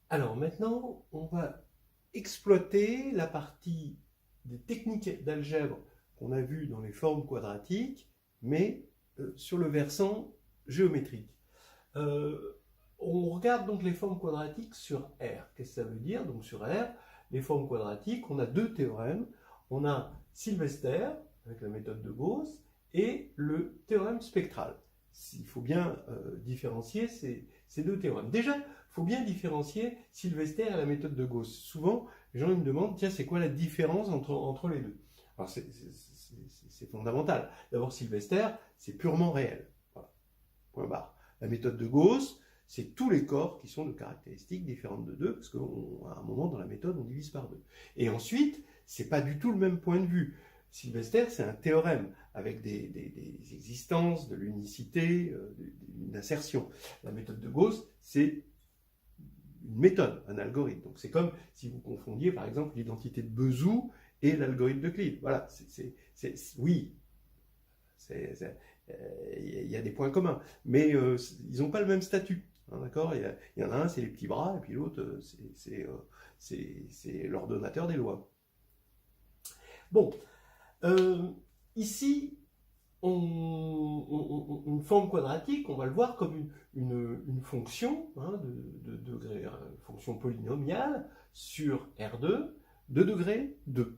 Alors maintenant, on va exploiter la partie des techniques d'algèbre qu'on a vues dans les formes quadratiques, mais sur le versant géométrique. Euh, on regarde donc les formes quadratiques sur R. Qu'est-ce que ça veut dire? Donc sur R, les formes quadratiques, on a deux théorèmes. On a Sylvester, avec la méthode de Gauss, et le théorème spectral. Il faut bien différencier ces deux théorèmes. Déjà, il faut bien différencier Sylvester et la méthode de Gauss. Souvent, les gens me demandent, tiens, c'est quoi la différence entre les deux? Alors, c'est fondamental. D'abord, Sylvester, c'est purement réel. Voilà. Point barre. La méthode de Gauss, c'est tous les corps qui sont de caractéristiques différentes de 2, parce qu'à un moment dans la méthode, on divise par 2. Et ensuite, c'est pas du tout le même point de vue. Sylvester, c'est un théorème avec des existences, de l'unicité, d'une assertion. La méthode de Gauss, c'est une méthode, un algorithme. Donc c'est comme si vous confondiez par exemple l'identité de Bezout et l'algorithme d'Euclide. Voilà, oui, il y a des points communs, mais ils n'ont pas le même statut. Hein, d'accord, il y en a un, c'est les petits bras, et puis l'autre, c'est l'ordonnateur des lois. Bon, ici, une forme quadratique, on va le voir comme une fonction hein, de degré, une fonction polynomiale sur R2 de degré 2.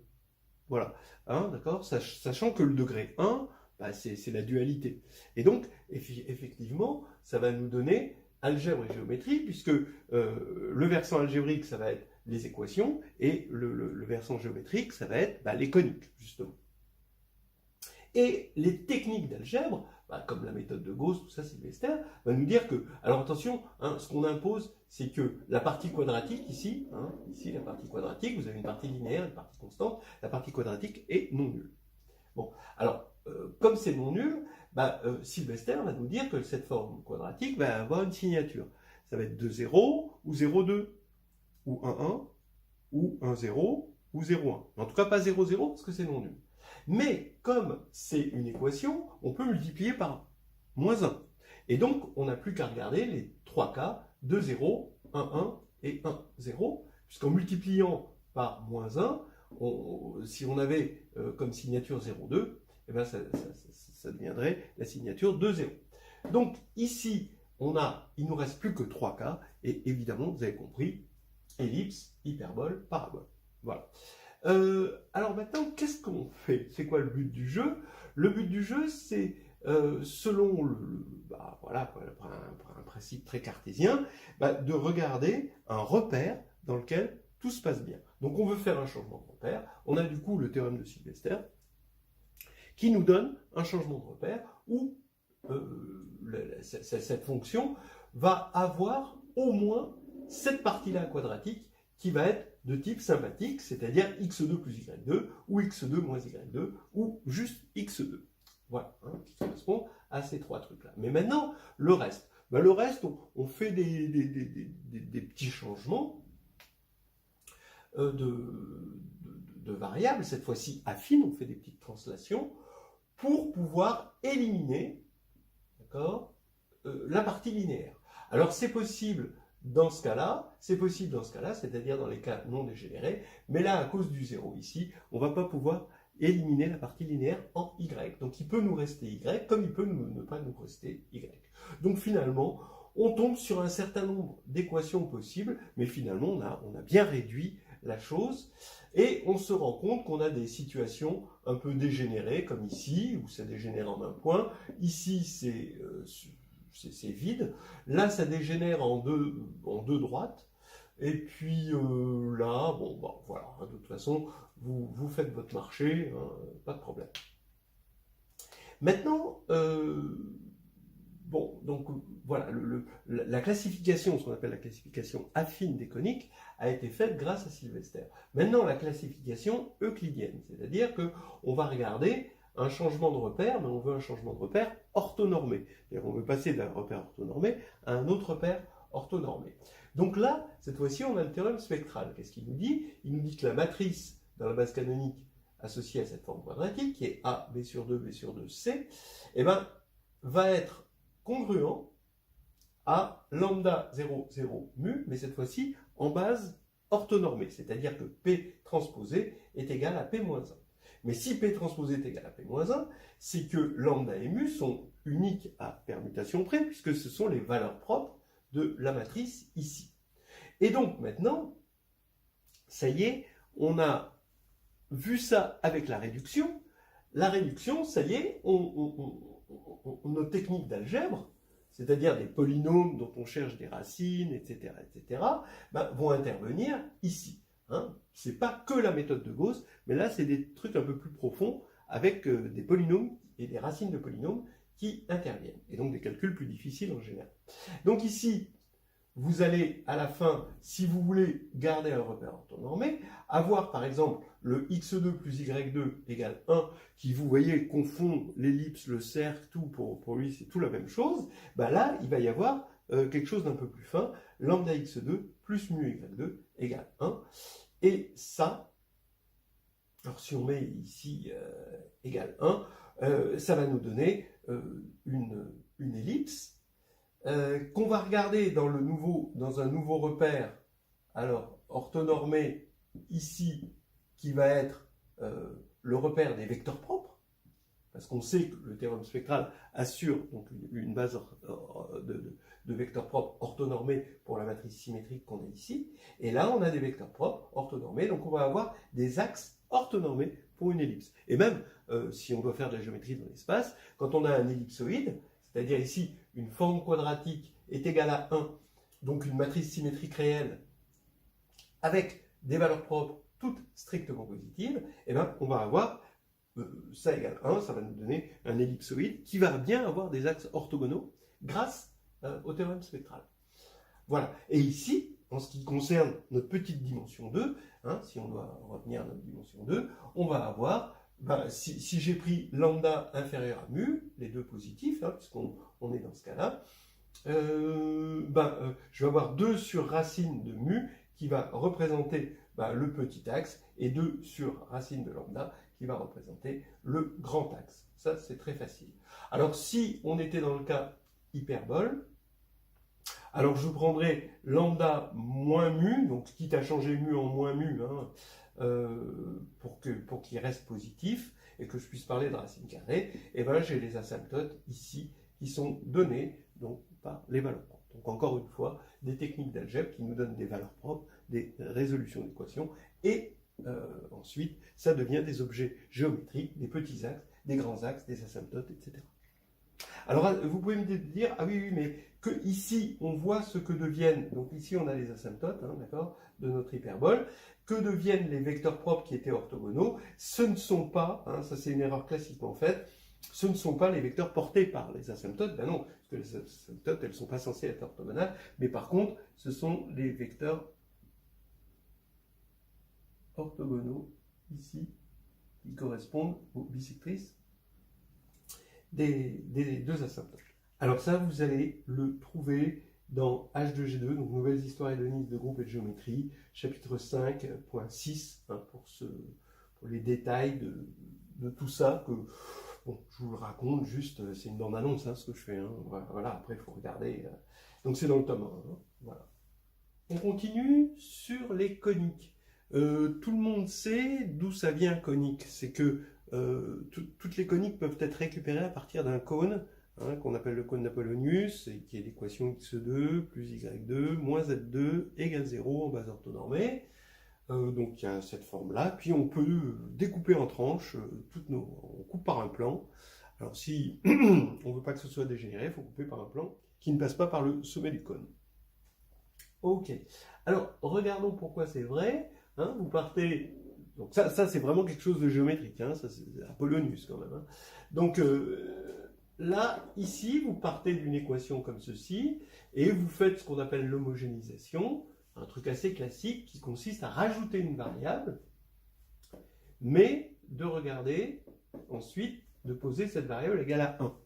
Voilà, hein, d'accord, sachant que le degré 1, bah, c'est la dualité. Et donc, effectivement, ça va nous donner algèbre et géométrie, puisque le versant algébrique, ça va être les équations, et le versant géométrique, ça va être bah, les coniques, justement. Et les techniques d'algèbre, bah, comme la méthode de Gauss, tout ça, Sylvester, va nous dire que, alors attention, hein, ce qu'on impose, c'est que la partie quadratique, ici, hein, ici la partie quadratique, vous avez une partie linéaire, une partie constante, la partie quadratique est non nulle. Bon, alors, comme c'est non nul, bah, Sylvester va nous dire que cette forme quadratique va avoir une signature. Ça va être 2, 0 ou 0, 2, ou 1, 1, ou 1, 0, ou 0, 1. En tout cas, pas 0, 0, parce que c'est non nul. Mais comme c'est une équation, on peut multiplier par moins 1. Et donc, on n'a plus qu'à regarder les trois cas, 2, 0, 1, 1 et 1, 0, puisqu'en multipliant par moins 1, si on avait comme signature 0, 2, eh ben ça deviendrait la signature 2, 0. Donc ici, il ne nous reste plus que 3 cas, et évidemment, vous avez compris, ellipse, hyperbole, parabole. Voilà. Alors maintenant, qu'est-ce qu'on fait? C'est quoi le but du jeu? Le but du jeu, c'est, selon voilà, un principe très cartésien, de regarder un repère dans lequel tout se passe bien. Donc on veut faire un changement de repère. On a du coup le théorème de Sylvester qui nous donne un changement de repère où cette fonction va avoir au moins cette partie-là quadratique qui va être de type sympathique, c'est-à-dire x2 plus y2, ou x2 moins y2, ou juste x2. Voilà, hein, qui correspond à ces trois trucs-là. Mais maintenant, le reste. Ben, le reste, on fait des petits changements de variables, cette fois-ci affines, on fait des petites translations, pour pouvoir éliminer, d'accord, la partie linéaire. Alors c'est possible dans ce cas-là, c'est-à-dire dans les cas non dégénérés, mais là, à cause du 0 ici, on ne va pas pouvoir éliminer la partie linéaire en y. Donc il peut nous rester y, comme il peut ne pas nous rester y. Donc finalement, on tombe sur un certain nombre d'équations possibles, mais finalement, on a bien réduit la chose, et on se rend compte qu'on a des situations un peu dégénérées, comme ici, où ça dégénère en un point. Ici, c'est vide. Là, ça dégénère en deux droites. Et puis là, bon, voilà, hein, de toute façon, vous faites votre marché, hein, pas de problème. Maintenant, bon, donc voilà, la classification, ce qu'on appelle la classification affine des coniques, a été faite grâce à Sylvester. Maintenant, la classification euclidienne, c'est-à-dire qu'on va regarder un changement de repère, mais on veut un changement de repère orthonormé. C'est-à-dire on veut passer d'un repère orthonormé à un autre repère orthonormé. Donc là, cette fois-ci, on a le théorème spectral. Qu'est-ce qu'il nous dit? Il nous dit que la matrice dans la base canonique associée à cette forme quadratique, qui est A, B sur 2, C, eh ben, va être congruent à lambda 0, 0 mu, mais cette fois-ci en base orthonormée, c'est-à-dire que P transposé est égal à P-1. Mais si P transposé est égal à P-1, c'est que lambda et mu sont uniques à permutation près, puisque ce sont les valeurs propres de la matrice ici. Et donc maintenant, ça y est, on a vu ça avec la réduction. La réduction, ça y est, nos techniques d'algèbre, c'est-à-dire des polynômes dont on cherche des racines, etc., ben, vont intervenir ici. Hein. Ce n'est pas que la méthode de Gauss, mais là, c'est des trucs un peu plus profonds avec des polynômes et des racines de polynômes qui interviennent, et donc des calculs plus difficiles en général. Donc ici, vous allez à la fin, si vous voulez garder un repère orthonormé, avoir par exemple le x2 plus y2 égale 1, qui vous voyez confond l'ellipse, le cercle, tout, pour lui c'est tout la même chose, ben là il va y avoir quelque chose d'un peu plus fin, lambda x2 plus mu y2 égale 1, et ça, alors si on met ici égale 1, ça va nous donner une ellipse, qu'on va regarder dans un nouveau repère, alors orthonormé ici, qui va être le repère des vecteurs propres, parce qu'on sait que le théorème spectral assure donc une base de vecteurs propres orthonormés pour la matrice symétrique qu'on a ici, et là on a des vecteurs propres orthonormés, donc on va avoir des axes orthonormés pour une ellipse. Et même si on doit faire de la géométrie dans l'espace, quand on a un ellipsoïde, c'est-à-dire ici, une forme quadratique est égale à 1, donc une matrice symétrique réelle, avec des valeurs propres toutes strictement positives, et bien on va avoir ça égale 1, ça va nous donner un ellipsoïde qui va bien avoir des axes orthogonaux grâce au théorème spectral. Voilà. Et ici, en ce qui concerne notre petite dimension 2, hein, si on doit retenir notre dimension 2, on va avoir... Ben, si j'ai pris lambda inférieur à mu, les deux positifs, hein, puisqu'on est dans ce cas-là, je vais avoir 2 sur racine de mu qui va représenter le petit axe, et 2 sur racine de lambda qui va représenter le grand axe. Ça, c'est très facile. Alors, si on était dans le cas hyperbole, alors je prendrais lambda moins mu, donc quitte à changer mu en moins mu, hein, pour qu'il reste positif et que je puisse parler de racine carrée, et ben j'ai les asymptotes ici qui sont donnés donc, par les valeurs propres. Donc encore une fois, des techniques d'algèbre qui nous donnent des valeurs propres, des résolutions d'équations, et ensuite ça devient des objets géométriques, des petits axes, des grands axes, des asymptotes, etc. Alors vous pouvez me dire, ah oui, mais que ici on voit ce que deviennent, donc ici on a les asymptotes, hein, d'accord, de notre hyperbole, que deviennent les vecteurs propres qui étaient orthogonaux, ce ne sont pas, hein, ça c'est une erreur classique en fait, ce ne sont pas les vecteurs portés par les asymptotes, ben non, parce que les asymptotes elles ne sont pas censées être orthogonales, mais par contre ce sont les vecteurs orthogonaux ici, qui correspondent aux bisectrices des deux asymptotes. Alors ça, vous allez le trouver dans H2G2, donc Nouvelles histoires hédonistes de groupes et de géométrie, chapitre 5.6, hein, pour les détails de tout ça, que bon, je vous le raconte juste, c'est une bande-annonce, hein, ce que je fais. Hein, voilà, après il faut regarder. Donc c'est dans le tome 1. Hein, voilà. On continue sur les coniques. Tout le monde sait d'où ça vient conique, c'est que toutes les coniques peuvent être récupérées à partir d'un cône, hein, qu'on appelle le cône d'Apollonius, et qui est l'équation x2 plus y2 moins z2 égale 0 en base orthonormée. Donc il y a cette forme-là. Puis on peut découper en tranches, on coupe par un plan. Alors si on ne veut pas que ce soit dégénéré, il faut couper par un plan qui ne passe pas par le sommet du cône. Ok. Alors regardons pourquoi c'est vrai. Hein, vous partez... Donc ça c'est vraiment quelque chose de géométrique, hein, ça c'est Apollonius quand même. Hein. Donc là, ici, vous partez d'une équation comme ceci, et vous faites ce qu'on appelle l'homogénéisation, un truc assez classique qui consiste à rajouter une variable, mais de regarder ensuite, de poser cette variable égale à 1.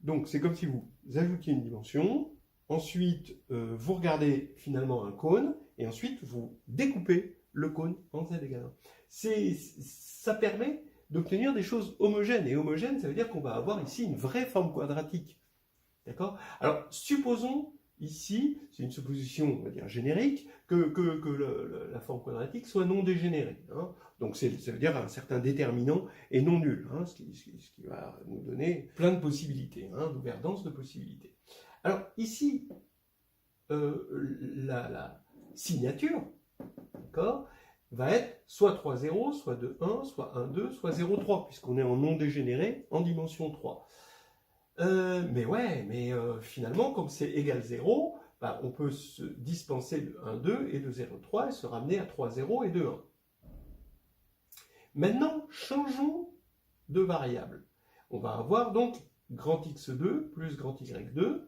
Donc c'est comme si vous ajoutiez une dimension, ensuite vous regardez finalement un cône, et ensuite vous découpez le cône en z égale 1. Ça permet d'obtenir des choses homogènes. Et homogène, ça veut dire qu'on va avoir ici une vraie forme quadratique. D'accord? Alors, supposons ici, c'est une supposition, on va dire, générique, que la forme quadratique soit non dégénérée. Hein. Donc ça veut dire un certain déterminant et non nul, hein, ce qui va nous donner plein de possibilités, hein, d'ouvert-dense de possibilités. Alors ici, la signature, d'accord, va être soit 3, 0, soit 2, 1, soit 1, 2, soit 0, 3, puisqu'on est en non dégénéré en dimension 3. Finalement, comme c'est égal 0, bah, on peut se dispenser de 1, 2 et de 0, 3 et se ramener à 3, 0 et 2, 1. Maintenant, changeons de variable. On va avoir donc grand x2 plus grand y2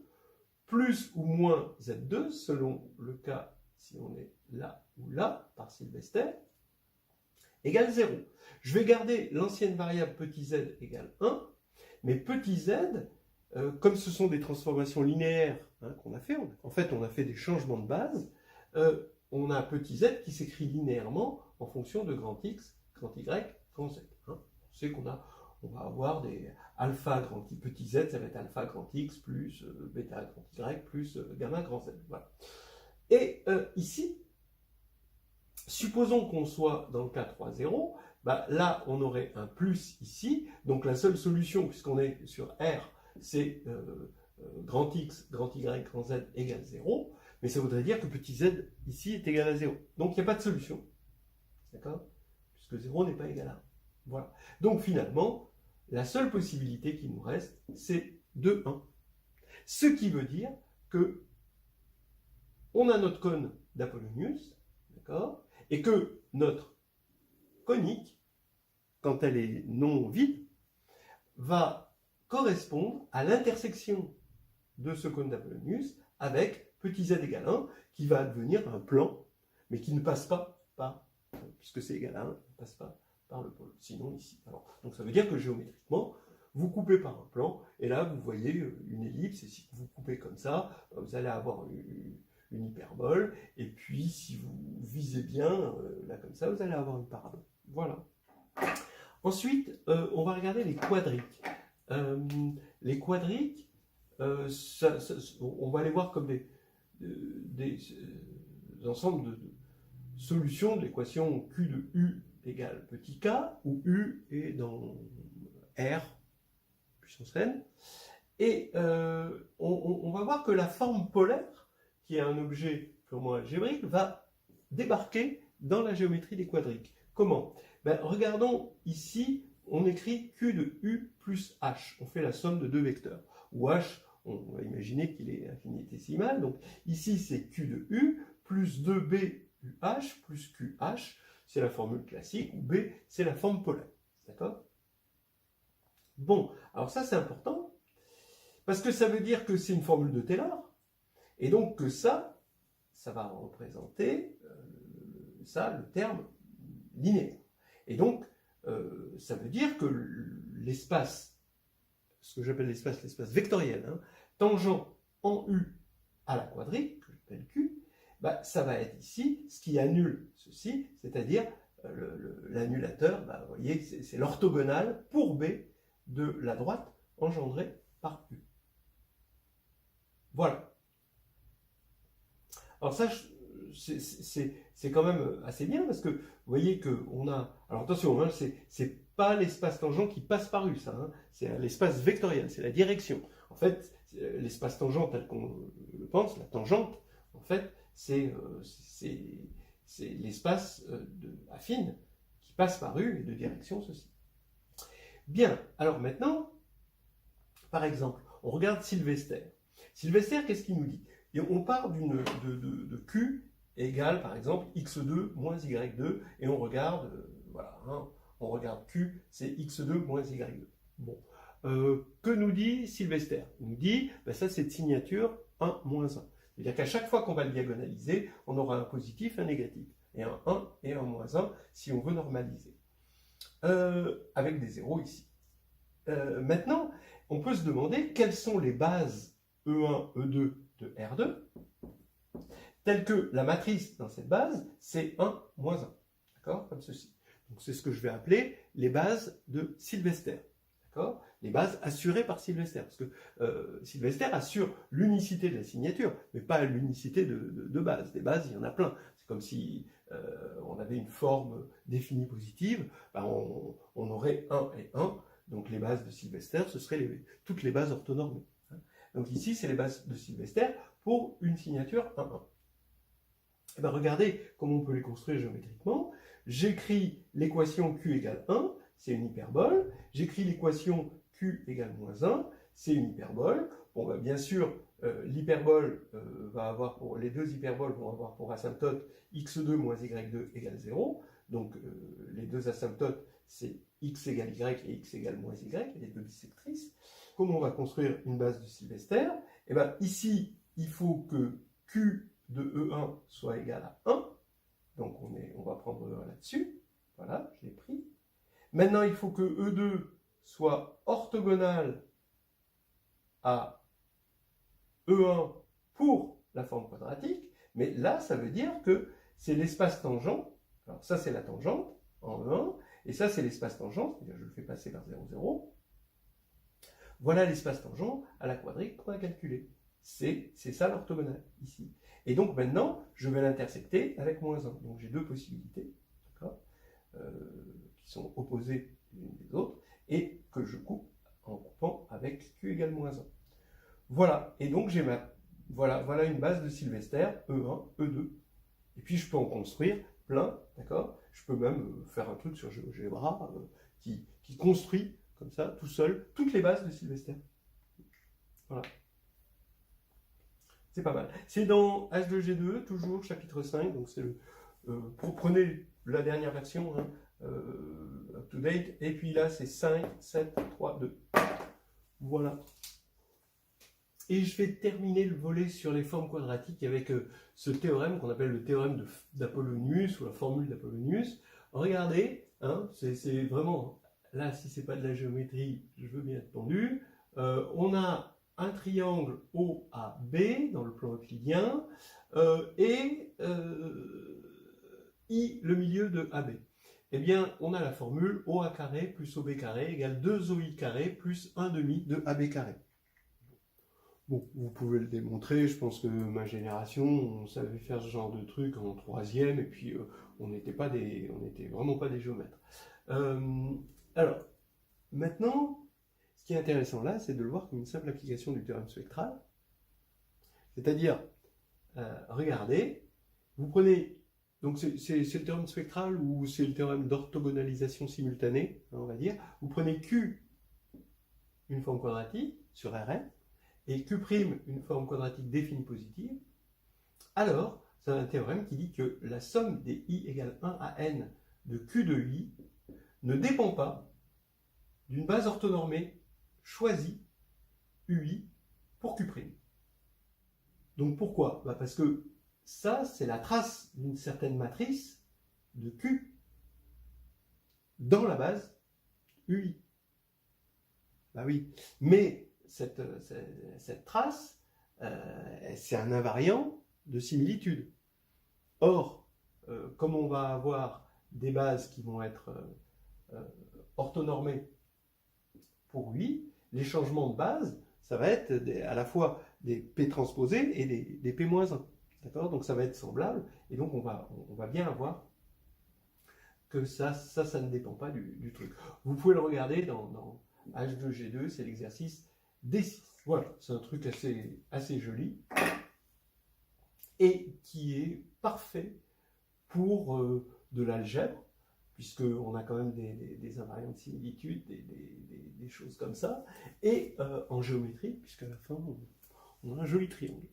plus ou moins z2 selon le cas si on est là ou là par Sylvester égale 0. Je vais garder l'ancienne variable petit z égale 1, mais petit z, comme ce sont des transformations linéaires hein, qu'on a fait, en fait on a fait des changements de base, on a petit z qui s'écrit linéairement en fonction de grand x, grand y, grand z. Hein. On sait qu'on va avoir des alpha grand y, petit z, ça va être alpha grand x plus bêta grand y plus gamma grand z. Voilà. Et ici, supposons qu'on soit dans le cas 3, 0, bah, là on aurait un plus ici, donc la seule solution, puisqu'on est sur R, c'est grand x, grand y, grand z égale 0, mais ça voudrait dire que petit z ici est égal à 0. Donc il n'y a pas de solution, d'accord? Puisque 0 n'est pas égal à 1. Voilà. Donc finalement, la seule possibilité qui nous reste, c'est 2, 1. Ce qui veut dire que on a notre cône d'Apollonius, d'accord, et que notre conique, quand elle est non vide, va correspondre à l'intersection de ce cône d'Apollonius avec petit z égale 1, qui va devenir un plan, mais qui ne passe pas par, puisque c'est égal à 1, il ne passe pas par le pôle, sinon ici. Alors, donc ça veut dire que géométriquement, vous coupez par un plan, et là vous voyez une ellipse, et si vous coupez comme ça, vous allez avoir une hyperbole, et puis si vous visez bien, là comme ça, vous allez avoir une parabole. Voilà. Ensuite, on va regarder les quadriques. Les quadriques, on va les voir comme des ensembles de solutions de l'équation Q de U égale petit k, où U est dans R, puissance n, et on va voir que la forme polaire, qui est un objet purement algébrique, va débarquer dans la géométrie des quadriques. Comment? Ben, regardons ici, on écrit Q de U plus H. On fait la somme de deux vecteurs. Où H, on va imaginer qu'il est infinitésimal. Donc ici, c'est Q de U plus 2B UH plus QH. C'est la formule classique, où B, c'est la forme polaire. D'accord? Bon, alors ça, c'est important, parce que ça veut dire que c'est une formule de Taylor, et donc que ça va représenter le terme linéaire. Et donc, ça veut dire que l'espace, ce que j'appelle l'espace vectoriel, hein, tangent en U à la quadrique, que j'appelle Q, bah, ça va être ici ce qui annule ceci, c'est-à-dire l'annulateur, bah, vous voyez, c'est l'orthogonale pour B de la droite engendrée par U. Voilà. Alors ça, c'est quand même assez bien, parce que vous voyez qu'on a... Alors attention, hein, c'est pas l'espace tangent qui passe par U, ça. Hein, c'est l'espace vectoriel, c'est la direction. En fait, l'espace tangent tel qu'on le pense, la tangente, en fait, c'est l'espace affine qui passe par U et de direction ceci. Bien, alors maintenant, par exemple, on regarde Sylvester. Sylvester, qu'est-ce qu'il nous dit? Et on part de Q égale, par exemple, x2 moins y2, et on regarde, voilà, hein, on regarde Q, c'est x2 moins y2. Bon, que nous dit Sylvester? Il nous dit, ben ça c'est de signature 1 moins 1. C'est-à-dire qu'à chaque fois qu'on va le diagonaliser, on aura un positif, un négatif, et un 1 et un moins 1 si on veut normaliser. Avec des zéros ici. Maintenant, on peut se demander quelles sont les bases E1, E2 de R2, telles que la matrice dans cette base, c'est 1 moins 1. D'accord? Comme ceci. Donc c'est ce que je vais appeler les bases de Sylvester. d'accord? Les bases assurées par Sylvester, parce que Sylvester assure l'unicité de la signature, mais pas l'unicité de base. Des bases, il y en a plein. C'est comme si on avait une forme définie positive, ben on aurait 1 et 1, donc les bases de Sylvester, ce seraient toutes les bases orthonormées. Donc ici, c'est les bases de Sylvester pour une signature 1-1. Et ben regardez comment on peut les construire géométriquement. J'écris l'équation Q égale 1, c'est une hyperbole. J'écris l'équation Q égale moins 1, c'est une hyperbole. Bon, ben, bien sûr, l'hyperbole va avoir pour, les deux hyperboles vont avoir pour asymptote x2 moins y2 égale 0. Donc les deux asymptotes, c'est x égale y et x égale moins y, les deux bissectrices. Comment on va construire une base de Sylvester? Et ben ici, il faut que Q de E1 soit égal à 1. Donc on va prendre E1 là-dessus. Voilà, je l'ai pris. Maintenant, il faut que E2 soit orthogonal à E1 pour la forme quadratique. Mais là, ça veut dire que c'est l'espace tangent. Alors ça, c'est la tangente en E1. Et ça, c'est l'espace tangent. C'est-à-dire, je le fais passer vers 0, 0. Voilà l'espace tangent à la quadrique qu'on a calculé. C'est ça l'orthogonale, ici. Et donc maintenant, je vais l'intersecter avec moins 1. Donc j'ai deux possibilités, qui sont opposées l'une des autres, et que je coupe en coupant avec Q égale moins 1. Voilà, et donc j'ai voilà une base de Sylvester, E1, E2. Et puis je peux en construire plein, d'accord? Je peux même faire un truc sur GeoGebra qui construit, comme ça, tout seul, toutes les bases de Sylvester. Voilà. C'est pas mal. C'est dans H2G2, toujours, chapitre 5. Donc c'est prenez la dernière version, hein, up to date. Et puis là, c'est 5, 7, 3, 2. Voilà. Et je vais terminer le volet sur les formes quadratiques avec ce théorème qu'on appelle le théorème d'Apollonius ou la formule d'Apollonius. Regardez, hein, c'est vraiment, là, si c'est pas de la géométrie, je veux bien être tendu. On a un triangle OAB dans le plan euclidien et I le milieu de AB. Eh bien, on a la formule OA carré plus OB carré égale 2OI carré plus 1 demi de AB carré. Bon, vous pouvez le démontrer, je pense que ma génération, on savait faire ce genre de truc en troisième, et puis on n'était vraiment pas des géomètres. Alors, maintenant, ce qui est intéressant là, c'est de le voir comme une simple application du théorème spectral. C'est-à-dire, regardez, vous prenez, donc c'est le théorème spectral ou c'est le théorème d'orthogonalisation simultanée, hein, on va dire. Vous prenez Q, une forme quadratique, sur Rn, et Q', une forme quadratique définie positive. Alors, c'est un théorème qui dit que la somme des I égale 1 à n de Q de I ne dépend pas d'une base orthonormée choisie, UI, pour Q'. Donc pourquoi? Parce que ça, c'est la trace d'une certaine matrice de Q dans la base UI. Bah oui, mais cette trace, c'est un invariant de similitude. Or, comme on va avoir des bases qui vont être orthonormées pour UI, les changements de base, ça va être à la fois des P transposés et des P-1. D'accord? Donc ça va être semblable, et donc on va bien avoir que ça ne dépend pas du truc. Vous pouvez le regarder dans H2G2, c'est l'exercice D6. Voilà, c'est un truc assez joli, et qui est parfait pour de l'algèbre, puisqu'on a quand même des invariants de similitude, des choses comme ça, et en géométrie, puisqu'à la fin, on a un joli triangle.